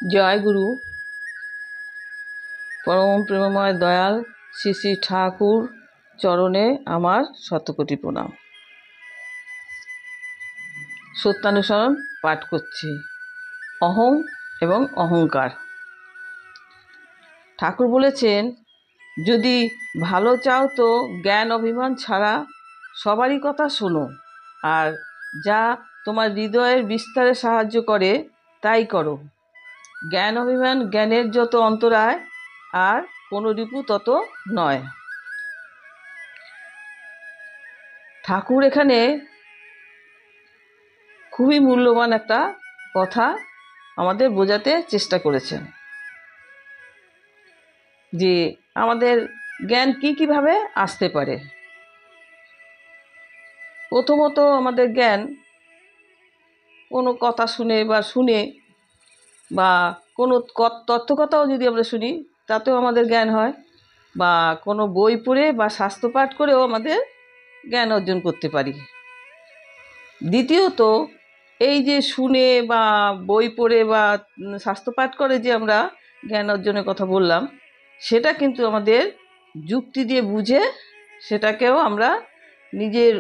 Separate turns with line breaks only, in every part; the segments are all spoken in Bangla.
জয় গুরু। পরম প্রেমময় দয়াল শ্রী শ্রী ঠাকুর চরণে আমার শতকোটি প্রণাম। সত্যানুসরণ পাঠ করছি। অহং এবং অহংকার। ঠাকুর বলেছেন, যদি ভালো চাও তো জ্ঞান অভিমান ছাড়া সবারই কথা শোনো, আর যা তোমার হৃদয়ের বিস্তারে সাহায্য করে তাই করো। জ্ঞান অভিমান জ্ঞানের যত অন্তরায়, আর কোনো রিপু তত নয়। ঠাকুর এখানে খুবই মূল্যবান একটা কথা আমাদের বোঝাতে চেষ্টা করেছেন, যে আমাদের জ্ঞান কিভাবে আসতে পারে। প্রথমত আমাদের জ্ঞান কোনো কথা শুনে বা কোনো তথ্যকথাও যদি আমরা শুনি, তাতেও আমাদের জ্ঞান হয়, বা কোনো বই পড়ে বা শাস্ত্র পাঠ করেও আমাদের জ্ঞান অর্জন করতে পারি। দ্বিতীয়ত, এই যে শুনে বা বই পড়ে বা শাস্ত্র পাঠ করে যে আমরা জ্ঞান অর্জনের কথা বললাম, সেটা কিন্তু আমাদের যুক্তি দিয়ে বুঝে সেটাকেও আমরা নিজের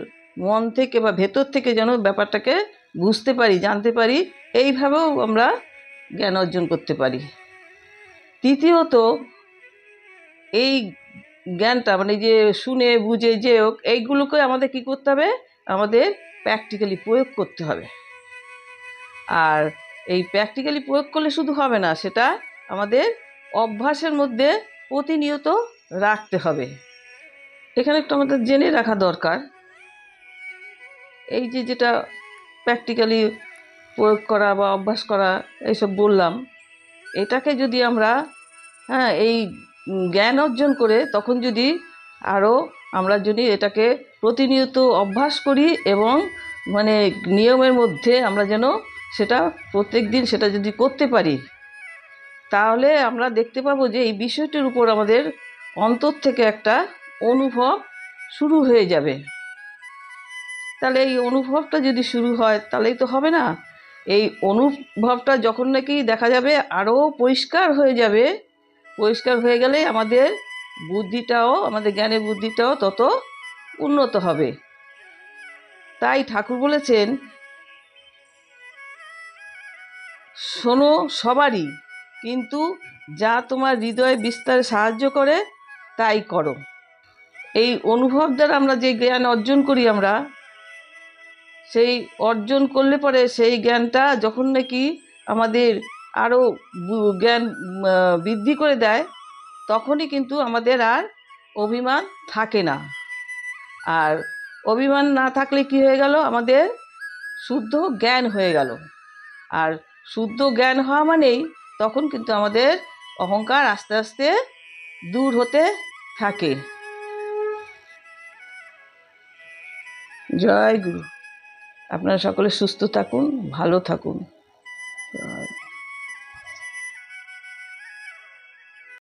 মন থেকে বা ভেতর থেকে যেন ব্যাপারটাকে বুঝতে পারি, জানতে পারি, এইভাবেও আমরা জ্ঞান অর্জন করতে পারি। তৃতীয়ত, এই জ্ঞানটা মানে যে শুনে বুঝে যে এইগুলোকে আমাদের কি করতে হবে, আমাদের প্র্যাকটিক্যালি প্রয়োগ করতে হবে। আর এই প্র্যাকটিক্যালি প্রয়োগ করলে শুধু হবে না, সেটা আমাদের অভ্যাসের মধ্যে প্রতিনিয়ত রাখতে হবে। এখানে একটু আমাদের জেনে রাখা দরকার, এই যে যেটা প্র্যাকটিক্যালি প্রয়োগ করা বা অভ্যাস করা এইসব বললাম, এটাকে যদি আমরা এই জ্ঞান অর্জন করে তখন যদি আমরা যদি এটাকে প্রতিনিয়ত অভ্যাস করি এবং মানে নিয়মের মধ্যে আমরা যেন সেটা প্রত্যেক দিন সেটা যদি করতে পারি, তাহলে আমরা দেখতে পাবো যে এই বিষয়টির উপর আমাদের অন্তর থেকে একটা অনুভব শুরু হয়ে যাবে। তাহলে এই অনুভবটা যদি শুরু হয় তাহলেই তো হবে না। এই অনুভবটা যখন নাকি দেখা যাবে আরও পরিষ্কার হয়ে যাবে, পরিষ্কার হয়ে গেলেই আমাদের বুদ্ধিটাও, আমাদের জ্ঞানের বুদ্ধিটাও তত উন্নত হবে। তাই ঠাকুর বলেছেন, শোনো সবারই, কিন্তু যা তোমার হৃদয়ে বিস্তারে সাহায্য করে তাই করো। এই অনুভব দ্বারা আমরা যে জ্ঞান অর্জন করি, আমরা সেই অর্জন করলে পরে সেই জ্ঞানটা যখন নাকি আমাদের আরও জ্ঞান বৃদ্ধি করে দেয়, তখনই কিন্তু আমাদের আর অভিমান থাকে না। আর অভিমান না থাকলে কি হয়ে গেল, আমাদের শুদ্ধ জ্ঞান হয়ে গেল। আর শুদ্ধ জ্ঞান হওয়া মানেই তখন কিন্তু আমাদের অহংকার আস্তে আস্তে দূর হতে থাকে। জয় গুরু। আপনারা সকলে সুস্থ থাকুন, ভালো থাকুন।